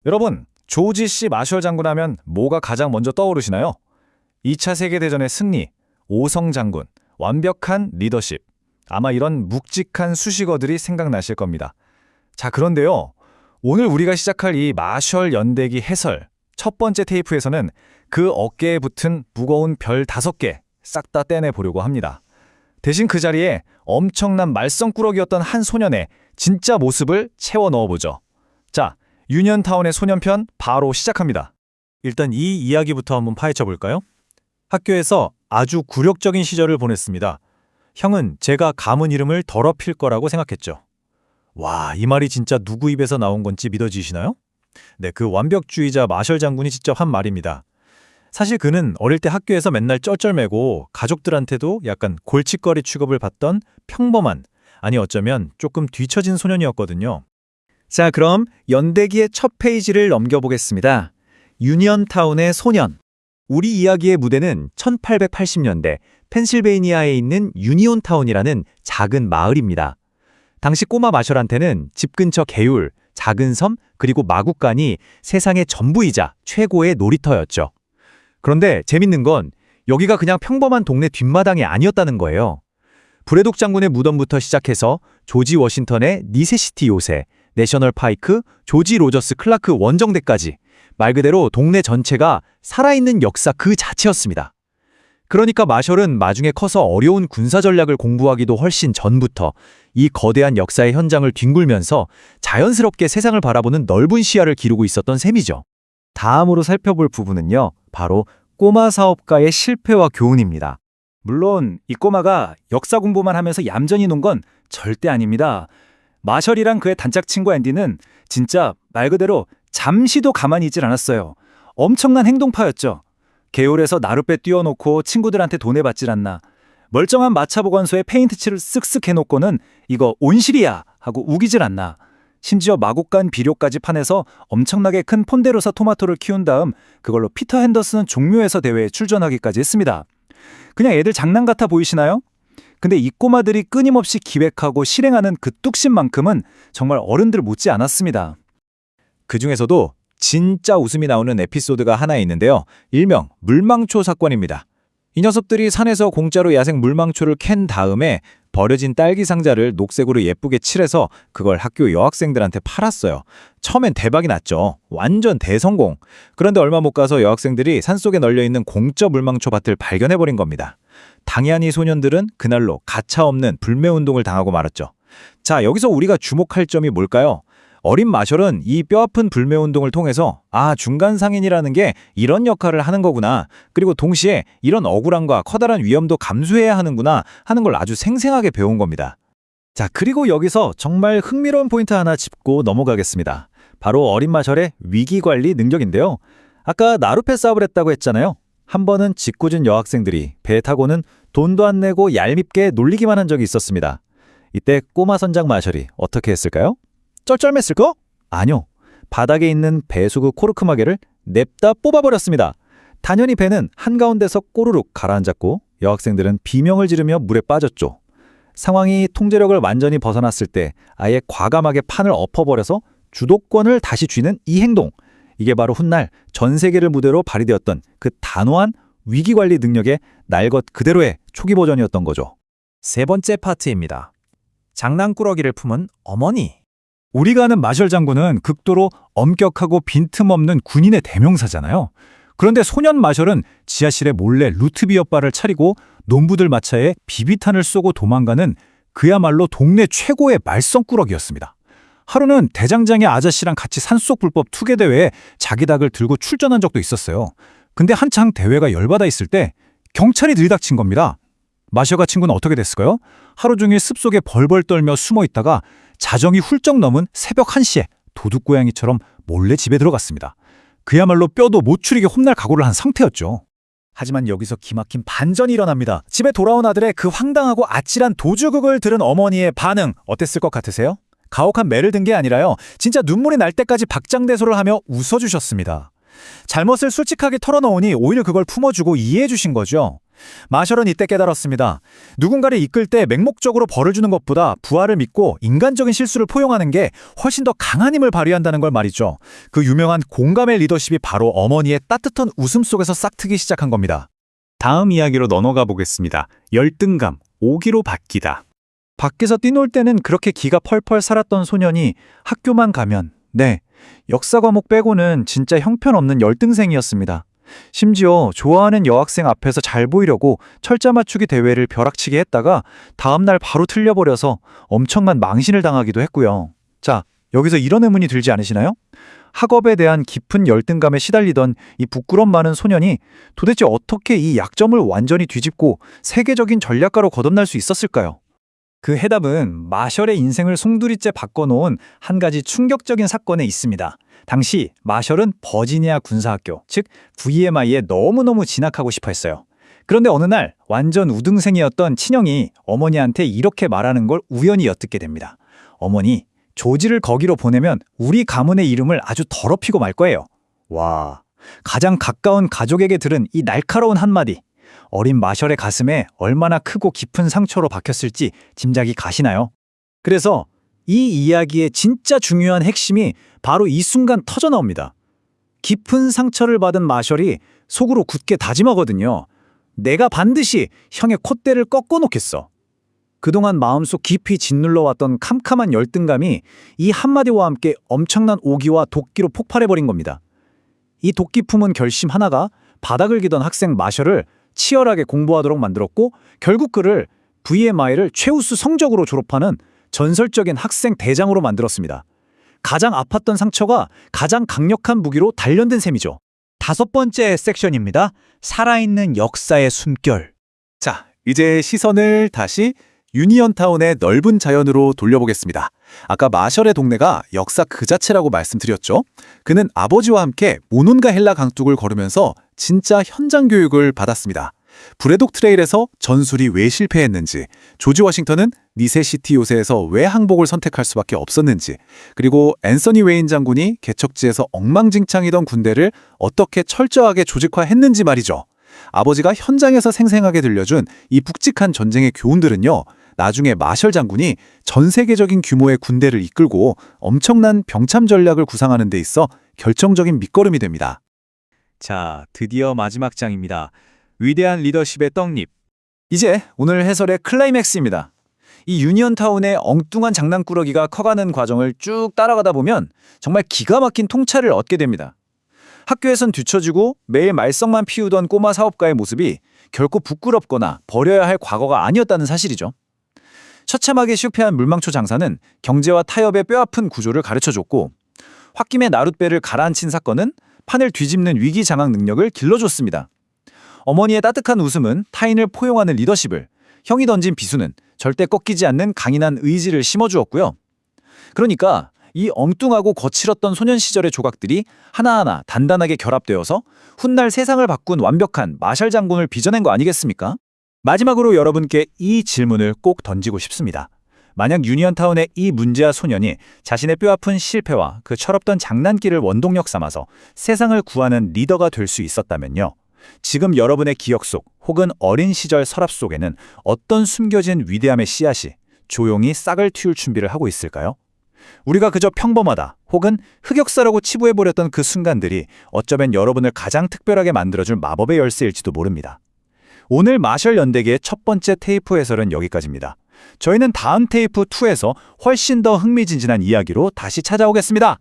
여러분, 조지 씨 마셜 장군 하면 뭐가 가장 먼저 떠오르시나요? 2차 세계대전의 승리, 오성 장군, 완벽한 리더십. 아마 이런 묵직한 수식어들이 생각나실 겁니다. 자, 그런데요. 오늘 우리가 시작할 이 마셜 연대기 해설 첫 번째 테이프에서는 그 어깨에 붙은 무거운 별 5개 싹 다 떼내보려고 합니다. 대신 그 자리에 엄청난 말썽꾸러기였던 한 소년의 진짜 모습을 채워 넣어보죠. 자, 유니언타운의 소년편 바로 시작합니다. 일단 이 이야기부터 한번 파헤쳐 볼까요? 학교에서 아주 굴욕적인 시절을 보냈습니다. 형은 제가 가문 이름을 더럽힐 거라고 생각했죠. 와, 이 말이 진짜 누구 입에서 나온 건지 믿어지시나요? 네, 그 완벽주의자 마셜 장군이 직접 한 말입니다. 사실 그는 어릴 때 학교에서 맨날 쩔쩔매고 가족들한테도 약간 골칫거리 취급을 받던 평범한, 아니 어쩌면 조금 뒤처진 소년이었거든요. 자, 그럼 연대기의 첫 페이지를 넘겨보겠습니다. 유니언타운의 소년. 우리 이야기의 무대는 1880년대 펜실베이니아에 있는 유니온타운이라는 작은 마을입니다. 당시 꼬마 마셜한테는 집 근처 개울, 작은 섬, 그리고 마구간이 세상의 전부이자 최고의 놀이터였죠. 그런데 재밌는 건 여기가 그냥 평범한 동네 뒷마당이 아니었다는 거예요. 브래독 장군의 무덤부터 시작해서 조지 워싱턴의 니세시티 요새, 내셔널 파이크, 조지 로저스 클라크 원정대까지 말 그대로 동네 전체가 살아있는 역사 그 자체였습니다. 그러니까 마셜은 나중에 커서 어려운 군사 전략을 공부하기도 훨씬 전부터 이 거대한 역사의 현장을 뒹굴면서 자연스럽게 세상을 바라보는 넓은 시야를 기르고 있었던 셈이죠. 다음으로 살펴볼 부분은요, 바로 꼬마 사업가의 실패와 교훈입니다. 물론 이 꼬마가 역사 공부만 하면서 얌전히 논 건 절대 아닙니다. 마셜이랑 그의 단짝 친구 앤디는 진짜 말 그대로 잠시도 가만히 있질 않았어요. 엄청난 행동파였죠. 개울에서 나룻배 띄워놓고 친구들한테 돈해받질 않나. 멀쩡한 마차 보관소에 페인트칠을 쓱쓱 해놓고는 이거 온실이야 하고 우기질 않나. 심지어 마곡간 비료까지 파내서 엄청나게 큰 폰데로사 토마토를 키운 다음 그걸로 피터 핸더슨 종묘에서 대회에 출전하기까지 했습니다. 그냥 애들 장난 같아 보이시나요? 근데 이 꼬마들이 끊임없이 기획하고 실행하는 그 뚝심만큼은 정말 어른들 못지 않았습니다. 그 중에서도 진짜 웃음이 나오는 에피소드가 하나 있는데요. 일명 물망초 사건입니다. 이 녀석들이 산에서 공짜로 야생 물망초를 캔 다음에 버려진 딸기 상자를 녹색으로 예쁘게 칠해서 그걸 학교 여학생들한테 팔았어요. 처음엔 대박이 났죠. 완전 대성공. 그런데 얼마 못 가서 여학생들이 산속에 널려있는 공짜 물망초 밭을 발견해버린 겁니다. 당연히 이 소년들은 그날로 가차없는 불매운동을 당하고 말았죠. 자, 여기서 우리가 주목할 점이 뭘까요? 어린 마셜은 이 뼈아픈 불매운동을 통해서 중간상인이라는 게 이런 역할을 하는 거구나. 그리고 동시에 이런 억울함과 커다란 위험도 감수해야 하는구나 하는 걸 아주 생생하게 배운 겁니다. 자, 그리고 여기서 정말 흥미로운 포인트 하나 짚고 넘어가겠습니다. 바로 어린 마셜의 위기관리 능력인데요. 아까 나룻배 사업을 했다고 했잖아요. 한 번은 짓궂은 여학생들이 배 타고는 돈도 안 내고 얄밉게 놀리기만 한 적이 있었습니다. 이때 꼬마 선장 마셜이 어떻게 했을까요? 쩔쩔맸을까? 아니요. 바닥에 있는 배수구 코르크마개를 냅다 뽑아버렸습니다. 당연히 배는 한가운데서 꼬르륵 가라앉았고 여학생들은 비명을 지르며 물에 빠졌죠. 상황이 통제력을 완전히 벗어났을 때 아예 과감하게 판을 엎어버려서 주도권을 다시 쥐는 이 행동. 이게 바로 훗날 전 세계를 무대로 발휘되었던 그 단호한 위기관리 능력의 날 것 그대로의 초기 버전이었던 거죠. 세 번째 파트입니다. 장난꾸러기를 품은 어머니. 우리가 아는 마셜 장군은 극도로 엄격하고 빈틈없는 군인의 대명사잖아요. 그런데 소년 마셜은 지하실에 몰래 루트비어 바를 차리고 농부들 마차에 비비탄을 쏘고 도망가는 그야말로 동네 최고의 말썽꾸러기였습니다. 하루는 대장장의 아저씨랑 같이 산속 불법 투개 대회에 자기 닭을 들고 출전한 적도 있었어요. 근데 한창 대회가 열받아 있을 때 경찰이 들이닥친 겁니다. 마셜과 친구는 어떻게 됐을까요? 하루 종일 습속에 벌벌 떨며 숨어 있다가 자정이 훌쩍 넘은 새벽 1시에 도둑고양이처럼 몰래 집에 들어갔습니다. 그야말로 뼈도 못 추리게 혼날 각오를 한 상태였죠. 하지만 여기서 기막힌 반전이 일어납니다. 집에 돌아온 아들의 그 황당하고 아찔한 도주극을 들은 어머니의 반응 어땠을 것 같으세요? 가혹한 매를 든 게 아니라요. 진짜 눈물이 날 때까지 박장대소를 하며 웃어주셨습니다. 잘못을 솔직하게 털어놓으니 오히려 그걸 품어주고 이해해주신 거죠. 마셜은 이때 깨달았습니다. 누군가를 이끌 때 맹목적으로 벌을 주는 것보다 부하를 믿고 인간적인 실수를 포용하는 게 훨씬 더 강한 힘을 발휘한다는 걸 말이죠. 그 유명한 공감의 리더십이 바로 어머니의 따뜻한 웃음 속에서 싹트기 시작한 겁니다. 다음 이야기로 넘어가 보겠습니다. 열등감, 오기로 바뀌다. 밖에서 뛰놀 때는 그렇게 기가 펄펄 살았던 소년이 학교만 가면 역사 과목 빼고는 진짜 형편없는 열등생이었습니다. 심지어 좋아하는 여학생 앞에서 잘 보이려고 철자 맞추기 대회를 벼락치기 했다가 다음날 바로 틀려버려서 엄청난 망신을 당하기도 했고요. 자, 여기서 이런 의문이 들지 않으시나요? 학업에 대한 깊은 열등감에 시달리던 이 부끄럼 많은 소년이 도대체 어떻게 이 약점을 완전히 뒤집고 세계적인 전략가로 거듭날 수 있었을까요? 그 해답은 마셜의 인생을 송두리째 바꿔놓은 한 가지 충격적인 사건에 있습니다. 당시 마셜은 버지니아 군사학교, 즉 VMI에 너무너무 진학하고 싶어 했어요. 그런데 어느 날 완전 우등생이었던 친형이 어머니한테 이렇게 말하는 걸 우연히 엿듣게 됩니다. 어머니, 조지를 거기로 보내면 우리 가문의 이름을 아주 더럽히고 말 거예요. 와, 가장 가까운 가족에게 들은 이 날카로운 한마디. 어린 마셜의 가슴에 얼마나 크고 깊은 상처로 박혔을지 짐작이 가시나요? 그래서 이 이야기의 진짜 중요한 핵심이 바로 이 순간 터져나옵니다. 깊은 상처를 받은 마셜이 속으로 굳게 다짐하거든요. 내가 반드시 형의 콧대를 꺾어놓겠어. 그동안 마음속 깊이 짓눌러왔던 캄캄한 열등감이 이 한마디와 함께 엄청난 오기와 도끼로 폭발해버린 겁니다. 이 도끼 품은 결심 하나가 바닥을 기던 학생 마셜을 치열하게 공부하도록 만들었고 결국 그를 VMI를 최우수 성적으로 졸업하는 전설적인 학생 대장으로 만들었습니다. 가장 아팠던 상처가 가장 강력한 무기로 단련된 셈이죠. 5번째 섹션입니다. 살아있는 역사의 숨결. 자, 이제 시선을 다시 유니언타운의 넓은 자연으로 돌려보겠습니다. 아까 마셜의 동네가 역사 그 자체라고 말씀드렸죠. 그는 아버지와 함께 모논가 헬라 강둑을 걸으면서 진짜 현장 교육을 받았습니다. 브레독 트레일에서 전술이 왜 실패했는지, 조지 워싱턴은 니세시티 요새에서 왜 항복을 선택할 수밖에 없었는지, 그리고 앤서니 웨인 장군이 개척지에서 엉망진창이던 군대를 어떻게 철저하게 조직화했는지 말이죠. 아버지가 현장에서 생생하게 들려준 이 묵직한 전쟁의 교훈들은요, 나중에 마셜 장군이 전 세계적인 규모의 군대를 이끌고 엄청난 병참 전략을 구상하는 데 있어 결정적인 밑거름이 됩니다. 자, 드디어 마지막 장입니다. 위대한 리더십의 떡잎. 이제 오늘 해설의 클라이맥스입니다. 이 유니언타운의 엉뚱한 장난꾸러기가 커가는 과정을 쭉 따라가다 보면 정말 기가 막힌 통찰을 얻게 됩니다. 학교에선 뒤처지고 매일 말썽만 피우던 꼬마 사업가의 모습이 결코 부끄럽거나 버려야 할 과거가 아니었다는 사실이죠. 처참하게 실패한 물망초 장사는 경제와 타협의 뼈아픈 구조를 가르쳐줬고, 홧김에 나룻배를 가라앉힌 사건은 판을 뒤집는 위기 장악 능력을 길러줬습니다. 어머니의 따뜻한 웃음은 타인을 포용하는 리더십을, 형이 던진 비수는 절대 꺾이지 않는 강인한 의지를 심어주었고요. 그러니까 이 엉뚱하고 거칠었던 소년 시절의 조각들이 하나하나 단단하게 결합되어서 훗날 세상을 바꾼 완벽한 마셜 장군을 빚어낸 거 아니겠습니까? 마지막으로 여러분께 이 질문을 꼭 던지고 싶습니다. 만약 유니언타운의 이 문제아 소년이 자신의 뼈아픈 실패와 그 철없던 장난기를 원동력 삼아서 세상을 구하는 리더가 될 수 있었다면요. 지금 여러분의 기억 속 혹은 어린 시절 서랍 속에는 어떤 숨겨진 위대함의 씨앗이 조용히 싹을 틔울 준비를 하고 있을까요? 우리가 그저 평범하다 혹은 흑역사라고 치부해버렸던 그 순간들이 어쩌면 여러분을 가장 특별하게 만들어줄 마법의 열쇠일지도 모릅니다. 오늘 마셜 연대기의 첫 번째 테이프 해설은 여기까지입니다. 저희는 다음 테이프 2에서 훨씬 더 흥미진진한 이야기로 다시 찾아오겠습니다.